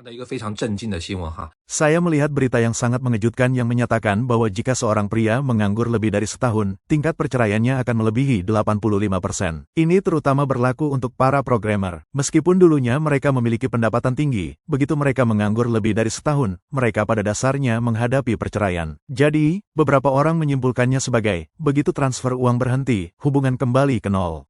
看到一个非常震惊的新闻哈， Saya melihat berita yang sangat mengejutkan yang menyatakan bahwa jika seorang pria menganggur lebih dari setahun, tingkat perceraiannya akan melebihi 85%. Ini terutama berlaku untuk para programmer. Meskipun dulunya mereka memiliki pendapatan tinggi, begitu mereka menganggur lebih dari setahun, mereka pada dasarnya menghadapi perceraian. Jadi, beberapa orang menyimpulkannya sebagai, begitu transfer uang berhenti, hubungan kembali ke nol.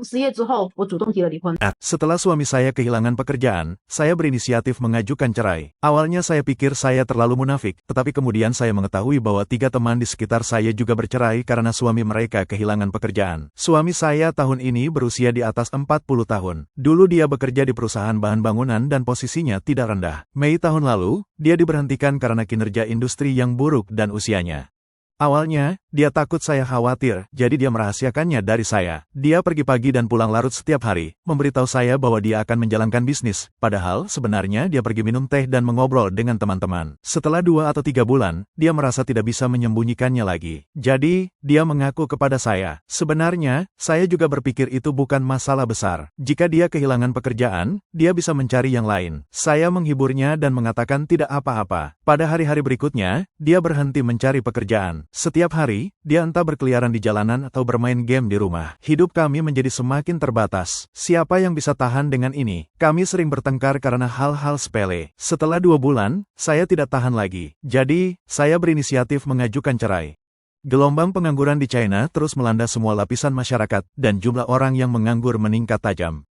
失业之后，我主动提了离婚。 Setelah suami saya kehilangan pekerjaan, saya berinisiatif mengajukan cerai. Awalnya saya pikir saya terlalu munafik, tetapi kemudian saya mengetahui bahwa 3 teman di sekitar saya juga bercerai karena suami mereka kehilangan pekerjaan. Suami saya tahun ini berusia di atas 40 tahun. Dulu dia bekerja di perusahaan bahan bangunan dan posisinya tidak rendah. Mei tahun lalu, dia diberhentikan karena kinerja industri yang buruk dan usianya. Awalnya, dia takut saya khawatir, jadi dia merahasiakannya dari saya. Dia pergi pagi dan pulang larut setiap hari, memberitahu saya bahwa dia akan menjalankan bisnis, padahal sebenarnya dia pergi minum teh dan mengobrol dengan teman-teman. Setelah 2 atau 3 bulan, dia merasa tidak bisa menyembunyikannya lagi. Jadi, dia mengaku kepada saya. Sebenarnya, saya juga berpikir itu bukan masalah besar. Jika dia kehilangan pekerjaan, dia bisa mencari yang lain. Saya menghiburnya dan mengatakan tidak apa-apa. Pada hari-hari berikutnya, dia berhenti mencari pekerjaan. Setiap hari, dia entah berkeliaran di jalanan atau bermain game di rumah. Hidup kami menjadi semakin terbatas. Siapa yang bisa tahan dengan ini? Kami sering bertengkar karena hal-hal sepele. Setelah 2 bulan, saya tidak tahan lagi. Jadi, saya berinisiatif mengajukan cerai. Gelombang pengangguran di China terus melanda semua lapisan masyarakat, dan jumlah orang yang menganggur meningkat tajam.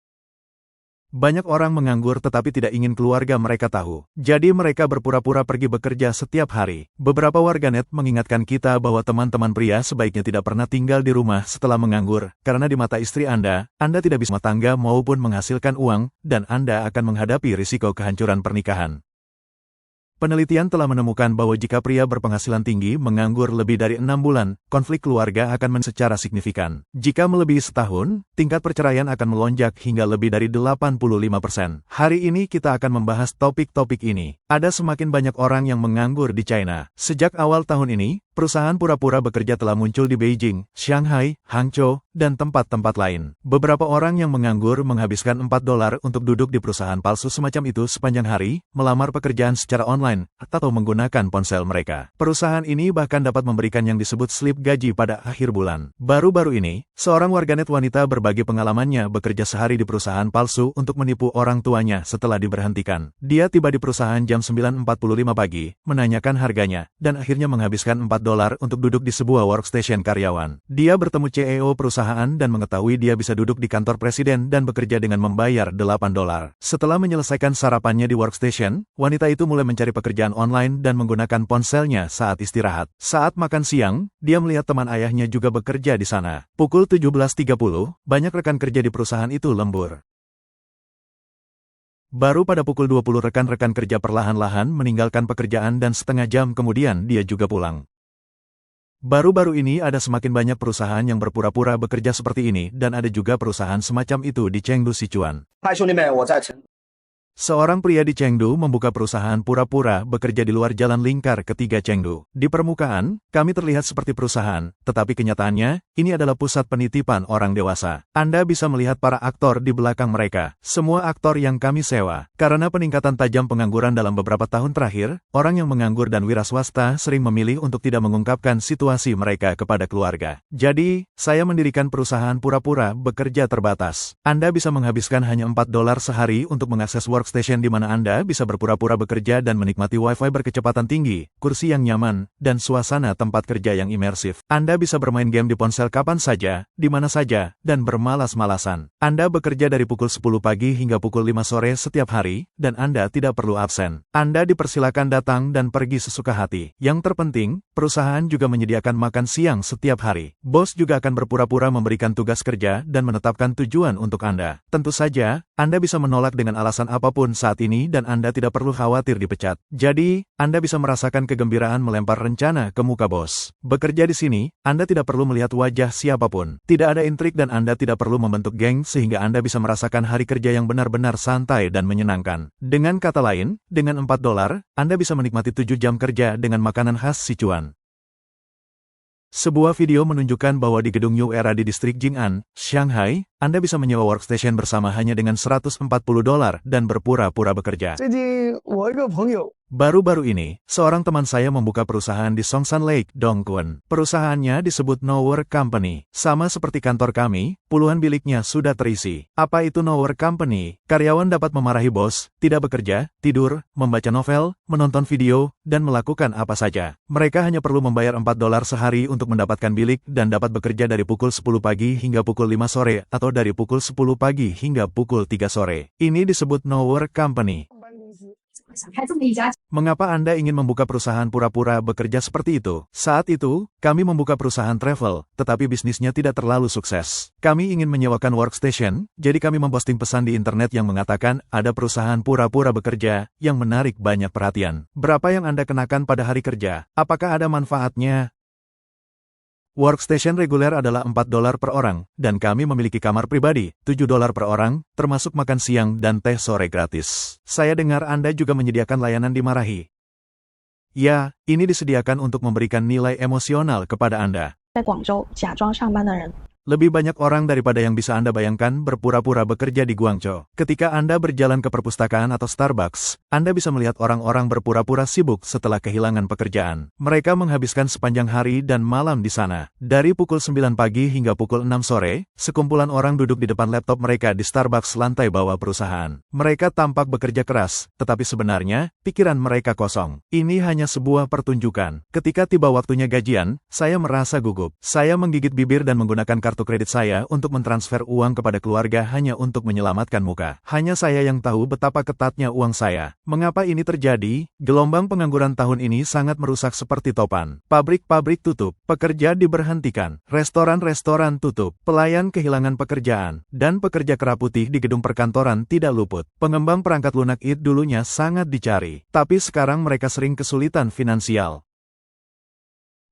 Banyak orang menganggur tetapi tidak ingin keluarga mereka tahu. Jadi mereka berpura-pura pergi bekerja setiap hari. Beberapa warganet mengingatkan kita bahwa teman-teman pria sebaiknya tidak pernah tinggal di rumah setelah menganggur, karena di mata istri Anda tidak bisa rumah tangga maupun menghasilkan uang, dan Anda akan menghadapi risiko kehancuran pernikahan. Penelitian telah menemukan bahwa jika pria berpenghasilan tinggi menganggur lebih dari 6 bulan, konflik keluarga akan meningkat secara signifikan. Jika melebihi setahun, tingkat perceraian akan melonjak hingga lebih dari 85%. Hari ini kita akan membahas topik-topik ini. Ada semakin banyak orang yang menganggur di China. Sejak awal tahun ini, perusahaan pura-pura bekerja telah muncul di Beijing, Shanghai, Hangzhou, dan tempat-tempat lain. Beberapa orang yang menganggur menghabiskan $4 untuk duduk di perusahaan palsu semacam itu sepanjang hari, melamar pekerjaan secara online, atau menggunakan ponsel mereka. Perusahaan ini bahkan dapat memberikan yang disebut slip gaji pada akhir bulan. Baru-baru ini, seorang warganet wanita berbagi pengalamannya bekerja sehari di perusahaan palsu untuk menipu orang tuanya setelah diberhentikan. Dia tiba di perusahaan jam 9.45 pagi, menanyakan harganya, dan akhirnya menghabiskan $4 untuk duduk di sebuah workstation karyawan. Dia bertemu CEO perusahaan dan mengetahui dia bisa duduk di kantor presiden dan bekerja dengan membayar $8. Setelah menyelesaikan sarapannya di workstation, wanita itu mulai mencari pekerjaan online dan menggunakan ponselnya saat istirahat. Saat makan siang, dia melihat teman ayahnya juga bekerja di sana. Pukul 17.30, banyak rekan kerja di perusahaan itu lembur. Baru pada pukul 20 rekan-rekan kerja perlahan-lahan meninggalkan pekerjaan dan setengah jam kemudian dia juga pulang. Baru-baru ini ada semakin banyak perusahaan yang berpura-pura bekerja seperti ini dan ada juga perusahaan semacam itu di Chengdu, Sichuan. Seorang pria di Chengdu membuka perusahaan pura-pura bekerja di luar jalan lingkar ketiga Chengdu. Di permukaan, kami terlihat seperti perusahaan, tetapi kenyataannya, ini adalah pusat penitipan orang dewasa. Anda bisa melihat para aktor di belakang mereka. Semua aktor yang kami sewa. Karena peningkatan tajam pengangguran dalam beberapa tahun terakhir, orang yang menganggur dan wira swasta sering memilih untuk tidak mengungkapkan situasi mereka kepada keluarga. Jadi, saya mendirikan perusahaan pura-pura bekerja terbatas. Anda bisa menghabiskan hanya $4 sehari untuk mengakses workstation di mana Anda bisa berpura-pura bekerja dan menikmati Wi-Fi berkecepatan tinggi, kursi yang nyaman, dan suasana tempat kerja yang imersif. Anda bisa bermain game di ponsel kapan saja, di mana saja, dan bermalas-malasan. Anda bekerja dari pukul 10 pagi hingga pukul 5 sore setiap hari, dan Anda tidak perlu absen. Anda dipersilakan datang dan pergi sesuka hati. Yang terpenting, perusahaan juga menyediakan makan siang setiap hari. Bos juga akan berpura-pura memberikan tugas kerja dan menetapkan tujuan untuk Anda. Tentu saja, Anda bisa menolak dengan alasan apapun saat ini dan Anda tidak perlu khawatir dipecat. Jadi, Anda bisa merasakan kegembiraan melempar rencana ke muka bos. Bekerja di sini, Anda tidak perlu melihat wajah siapapun. Tidak ada intrik dan Anda tidak perlu membentuk geng sehingga Anda bisa merasakan hari kerja yang benar-benar santai dan menyenangkan. Dengan kata lain, dengan $4, Anda bisa menikmati 7 jam kerja dengan makanan khas Sichuan. Sebuah video menunjukkan bahwa di gedung New Era di distrik Jing'an, Shanghai, Anda bisa menyewa workstation bersama hanya dengan $140 dan berpura-pura bekerja. 最近我一个朋友 Baru-baru ini, seorang teman saya membuka perusahaan di Songshan Lake, Dongguan. Perusahaannya disebut No Work Company. Sama seperti kantor kami, puluhan biliknya sudah terisi. Apa itu No Work Company? Karyawan dapat memarahi bos, tidak bekerja, tidur, membaca novel, menonton video, dan melakukan apa saja. Mereka hanya perlu membayar $4 sehari untuk mendapatkan bilik dan dapat bekerja dari pukul 10 pagi hingga pukul 5 sore atau dari pukul 10 pagi hingga pukul 3 sore. Ini disebut No Work Company. 上班公司。 Mengapa Anda ingin membuka perusahaan pura-pura bekerja seperti itu? Saat itu, kami membuka perusahaan travel, tetapi bisnisnya tidak terlalu sukses. Kami ingin menyewakan workstation, jadi kami memposting pesan di internet yang mengatakan ada perusahaan pura-pura bekerja yang menarik banyak perhatian. Berapa yang Anda kenakan pada hari kerja? Apakah ada manfaatnya? Workstation reguler adalah $4 per orang, dan kami memiliki kamar pribadi, $7 per orang, termasuk makan siang dan teh sore gratis. Saya dengar Anda juga menyediakan layanan dimarahi. Ya, ini disediakan untuk memberikan nilai emosional kepada Anda. 在广州假装上班的人。 Lebih banyak orang daripada yang bisa Anda bayangkan berpura-pura bekerja di Guangzhou. Ketika Anda berjalan ke perpustakaan atau Starbucks, Anda bisa melihat orang-orang berpura-pura sibuk setelah kehilangan pekerjaan. Mereka menghabiskan sepanjang hari dan malam di sana. Dari pukul 9 pagi hingga pukul 6 sore, sekumpulan orang duduk di depan laptop mereka di Starbucks lantai bawah perusahaan. Mereka tampak bekerja keras, tetapi sebenarnya, pikiran mereka kosong. Ini hanya sebuah pertunjukan. Ketika tiba waktunya gajian, saya merasa gugup. Saya menggigit bibir dan menggunakan kartu kredit saya untuk mentransfer uang kepada keluarga hanya untuk menyelamatkan muka. Hanya saya yang tahu betapa ketatnya uang saya. Mengapa ini terjadi? Gelombang pengangguran tahun ini sangat merusak seperti topan. Pabrik-pabrik tutup, pekerja diberhentikan, restoran-restoran tutup, pelayan kehilangan pekerjaan, dan pekerja kera putih di gedung perkantoran tidak luput. Pengembang perangkat lunak IT dulunya sangat dicari, tapi sekarang mereka sering kesulitan finansial.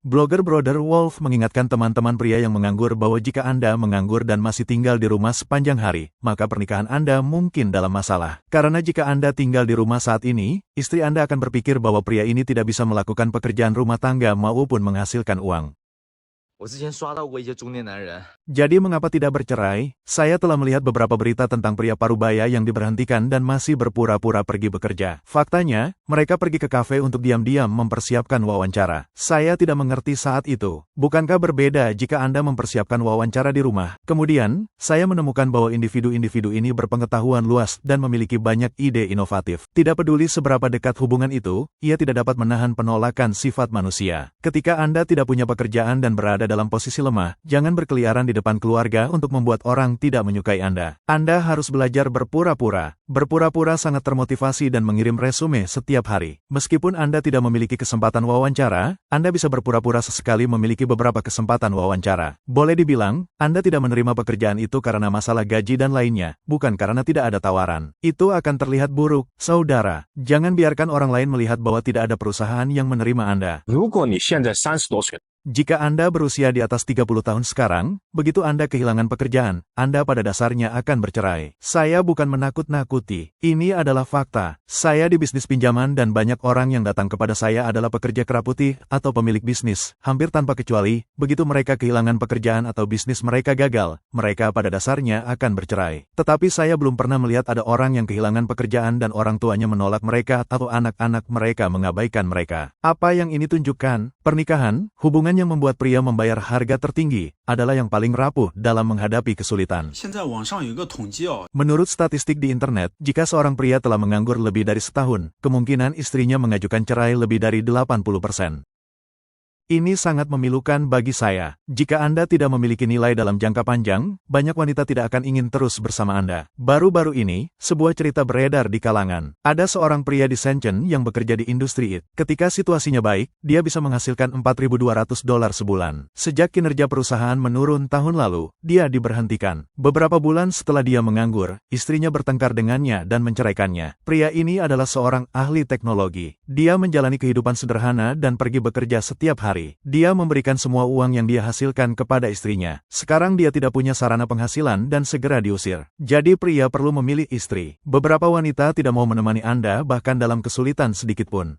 Blogger Brother Wolf mengingatkan teman-teman pria yang menganggur bahwa jika Anda menganggur dan masih tinggal di rumah sepanjang hari, maka pernikahan Anda mungkin dalam masalah. Karena jika Anda tinggal di rumah saat ini, istri Anda akan berpikir bahwa pria ini tidak bisa melakukan pekerjaan rumah tangga maupun menghasilkan uang. 我之前刷到过一些中年男人， Jadi mengapa tidak bercerai? Saya telah melihat beberapa berita tentang pria parubaya yang diberhentikan dan masih berpura-pura pergi bekerja. Faktanya, mereka pergi ke kafe untuk diam-diam mempersiapkan wawancara. Saya tidak mengerti saat itu. Bukankah berbeda jika Anda mempersiapkan wawancara di rumah? Kemudian, saya menemukan bahwa individu-individu ini berpengetahuan luas dan memiliki banyak ide inovatif. Tidak peduli seberapa dekat hubungan itu, ia tidak dapat menahan penolakan sifat manusia. Ketika Anda tidak punya pekerjaan dan berada dalam posisi lemah, jangan berkeliaran di depan keluarga untuk membuat orang tidak menyukai Anda. Anda harus belajar berpura-pura. Berpura-pura sangat termotivasi dan mengirim resume setiap hari. Meskipun Anda tidak memiliki kesempatan wawancara, Anda bisa berpura-pura sesekali memiliki beberapa kesempatan wawancara. Boleh dibilang, Anda tidak menerima pekerjaan itu karena masalah gaji dan lainnya, bukan karena tidak ada tawaran. Itu akan terlihat buruk, saudara. Jangan biarkan orang lain melihat bahwa tidak ada perusahaan yang menerima Anda. 如果你现在30多岁， Jika Anda berusia di atas 30 tahun sekarang, begitu Anda kehilangan pekerjaan, Anda pada dasarnya akan bercerai. Saya bukan menakut-nakuti. Ini adalah fakta. Saya di bisnis pinjaman dan banyak orang yang datang kepada saya adalah pekerja kera putih atau pemilik bisnis. Hampir tanpa kecuali, begitu mereka kehilangan pekerjaan atau bisnis mereka gagal, mereka pada dasarnya akan bercerai. Tetapi saya belum pernah melihat ada orang yang kehilangan pekerjaan dan orang tuanya menolak mereka atau anak-anak mereka mengabaikan mereka. Apa yang ini tunjukkan? Pernikahan, hubungan yang membuat pria membayar harga tertinggi, adalah yang paling rapuh dalam menghadapi kesulitan. 现在网上有一个统计哦， Menurut statistik di internet, jika seorang pria telah menganggur lebih dari setahun, kemungkinan istrinya mengajukan cerai lebih dari 80%. Ini sangat memilukan bagi saya. Jika Anda tidak memiliki nilai dalam jangka panjang, banyak wanita tidak akan ingin terus bersama Anda. Baru-baru ini, sebuah cerita beredar di kalangan. Ada seorang pria di Shenzhen yang bekerja di industri IT. Ketika situasinya baik, dia bisa menghasilkan $4.200 sebulan. Sejak kinerja perusahaan menurun tahun lalu, dia diberhentikan. Beberapa bulan setelah dia menganggur, istrinya bertengkar dengannya dan menceraikannya. Pria ini adalah seorang ahli teknologi. Dia menjalani kehidupan sederhana dan pergi bekerja setiap hari. Dia memberikan semua uang yang dia hasilkan kepada istrinya. Sekarang dia tidak punya sarana penghasilan dan segera diusir. Jadi pria perlu memilih istri. Beberapa wanita tidak mau menemani Anda bahkan dalam kesulitan sedikit pun.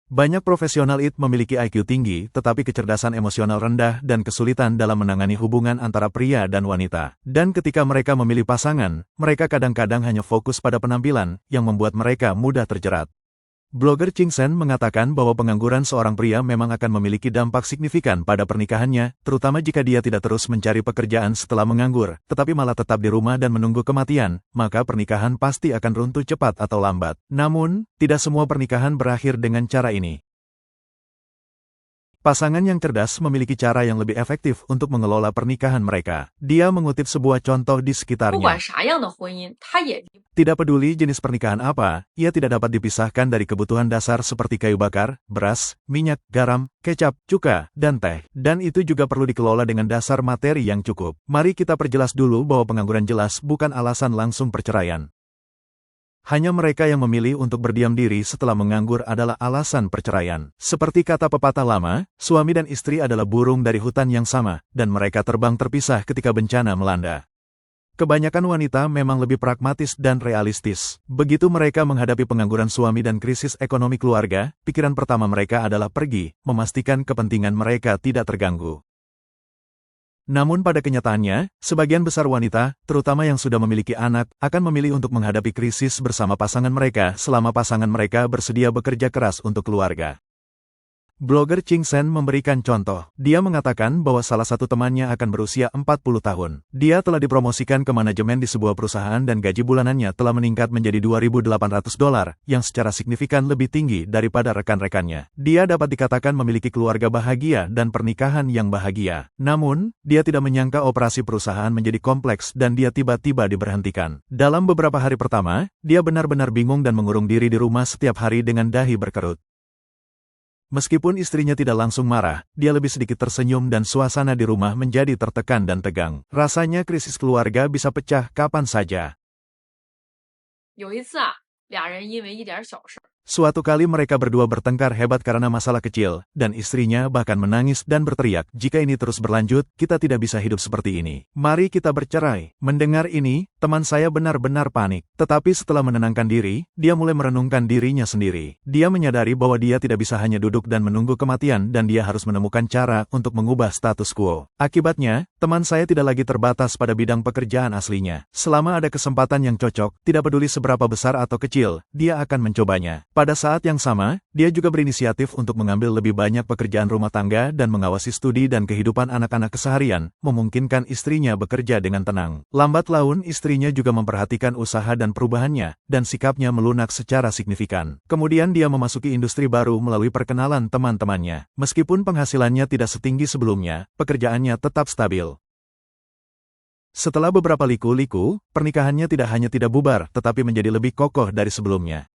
Banyak profesional IT memiliki IQ tinggi tetapi kecerdasan emosional rendah dan kesulitan dalam menangani hubungan antara pria dan wanita. Dan ketika mereka memilih pasangan, mereka kadang-kadang hanya fokus pada penampilan yang membuat mereka mudah terjerat. Blogger Ching Sen mengatakan bahwa pengangguran seorang pria memang akan memiliki dampak signifikan pada pernikahannya, terutama jika dia tidak terus mencari pekerjaan setelah menganggur, tetapi malah tetap di rumah dan menunggu kematian, maka pernikahan pasti akan runtuh cepat atau lambat. Namun, tidak semua pernikahan berakhir dengan cara ini. Pasangan yang cerdas memiliki cara yang lebih efektif untuk mengelola pernikahan mereka. Dia mengutip sebuah contoh di sekitarnya. Tidak peduli jenis pernikahan apa, ia tidak dapat dipisahkan dari kebutuhan dasar seperti kayu bakar, beras, minyak, garam, kecap, cuka, dan teh. Dan itu juga perlu dikelola dengan dasar materi yang cukup. Mari kita perjelas dulu bahwa pengangguran jelas bukan alasan langsung perceraian. Hanya mereka yang memilih untuk berdiam diri setelah menganggur adalah alasan perceraian. Seperti kata pepatah lama, suami dan istri adalah burung dari hutan yang sama, dan mereka terbang terpisah ketika bencana melanda. Kebanyakan wanita memang lebih pragmatis dan realistis. Begitu mereka menghadapi pengangguran suami dan krisis ekonomi keluarga, pikiran pertama mereka adalah pergi, memastikan kepentingan mereka tidak terganggu. Namun pada kenyataannya, sebagian besar wanita, terutama yang sudah memiliki anak, akan memilih untuk menghadapi krisis bersama pasangan mereka selama pasangan mereka bersedia bekerja keras untuk keluarga. Blogger Ching Sen memberikan contoh. Dia mengatakan bahwa salah satu temannya akan berusia 40 tahun. Dia telah dipromosikan ke manajemen di sebuah perusahaan dan gaji bulanannya telah meningkat menjadi $2.800, yang secara signifikan lebih tinggi daripada rekan-rekannya. Dia dapat dikatakan memiliki keluarga bahagia dan pernikahan yang bahagia. Namun, dia tidak menyangka operasi perusahaan menjadi kompleks dan dia tiba-tiba diberhentikan. Dalam beberapa hari pertama, dia benar-benar bingung dan mengurung diri di rumah setiap hari dengan dahi berkerut. Meskipun istrinya tidak langsung marah, dia lebih sedikit tersenyum dan suasana di rumah menjadi tertekan dan tegang. Rasanya krisis keluarga bisa pecah kapan saja. Suatu kali mereka berdua bertengkar hebat karena masalah kecil, dan istrinya bahkan menangis dan berteriak, "Jika ini terus berlanjut, kita tidak bisa hidup seperti ini. Mari kita bercerai." Mendengar ini, teman saya benar-benar panik. Tetapi setelah menenangkan diri, dia mulai merenungkan dirinya sendiri. Dia menyadari bahwa dia tidak bisa hanya duduk dan menunggu kematian dan dia harus menemukan cara untuk mengubah status quo. Akibatnya, teman saya tidak lagi terbatas pada bidang pekerjaan aslinya. Selama ada kesempatan yang cocok, tidak peduli seberapa besar atau kecil, dia akan mencobanya. Pada saat yang sama, dia juga berinisiatif untuk mengambil lebih banyak pekerjaan rumah tangga dan mengawasi studi dan kehidupan anak-anak keseharian, memungkinkan istrinya bekerja dengan tenang. Lambat laun istrinya juga memperhatikan usaha dan perubahannya, dan sikapnya melunak secara signifikan. Kemudian dia memasuki industri baru melalui perkenalan teman-temannya. Meskipun penghasilannya tidak setinggi sebelumnya, pekerjaannya tetap stabil. Setelah beberapa liku-liku, pernikahannya tidak hanya tidak bubar, tetapi menjadi lebih kokoh dari sebelumnya.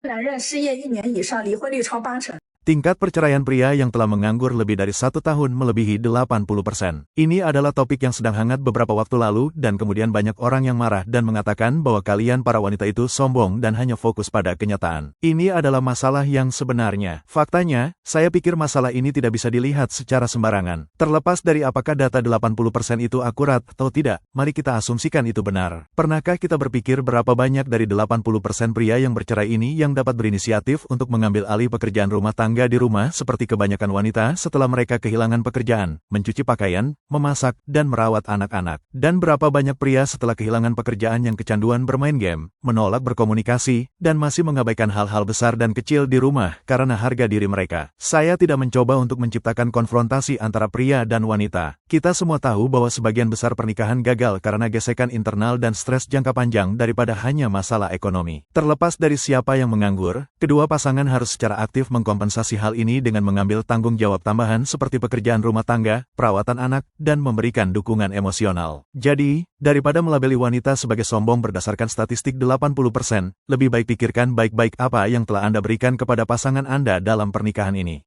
男人失业1年以上，离婚率超80%。 Tingkat perceraian pria yang telah menganggur lebih dari 1 tahun melebihi 80%. Ini adalah topik yang sedang hangat beberapa waktu lalu dan kemudian banyak orang yang marah dan mengatakan bahwa kalian para wanita itu sombong dan hanya fokus pada kenyataan. Ini adalah masalah yang sebenarnya. Faktanya, saya pikir masalah ini tidak bisa dilihat secara sembarangan. Terlepas dari apakah data 80% itu akurat atau tidak, mari kita asumsikan itu benar. Pernahkah kita berpikir berapa banyak dari 80% pria yang bercerai ini yang dapat berinisiatif untuk mengambil alih pekerjaan rumah tangga di rumah seperti kebanyakan wanita setelah mereka kehilangan pekerjaan, mencuci pakaian, memasak, dan merawat anak-anak. Dan berapa banyak pria setelah kehilangan pekerjaan yang kecanduan bermain game, menolak berkomunikasi, dan masih mengabaikan hal-hal besar dan kecil di rumah karena harga diri mereka. Saya tidak mencoba untuk menciptakan konfrontasi antara pria dan wanita. Kita semua tahu bahwa sebagian besar pernikahan gagal karena gesekan internal dan stres jangka panjang daripada hanya masalah ekonomi. Terlepas dari siapa yang menganggur, kedua pasangan harus secara aktif mengkompensasi hal ini dengan mengambil tanggung jawab tambahan seperti pekerjaan rumah tangga, perawatan anak, dan memberikan dukungan emosional. Jadi, daripada melabeli wanita sebagai sombong berdasarkan statistik 80%, lebih baik pikirkan baik-baik apa yang telah Anda berikan kepada pasangan Anda dalam pernikahan ini.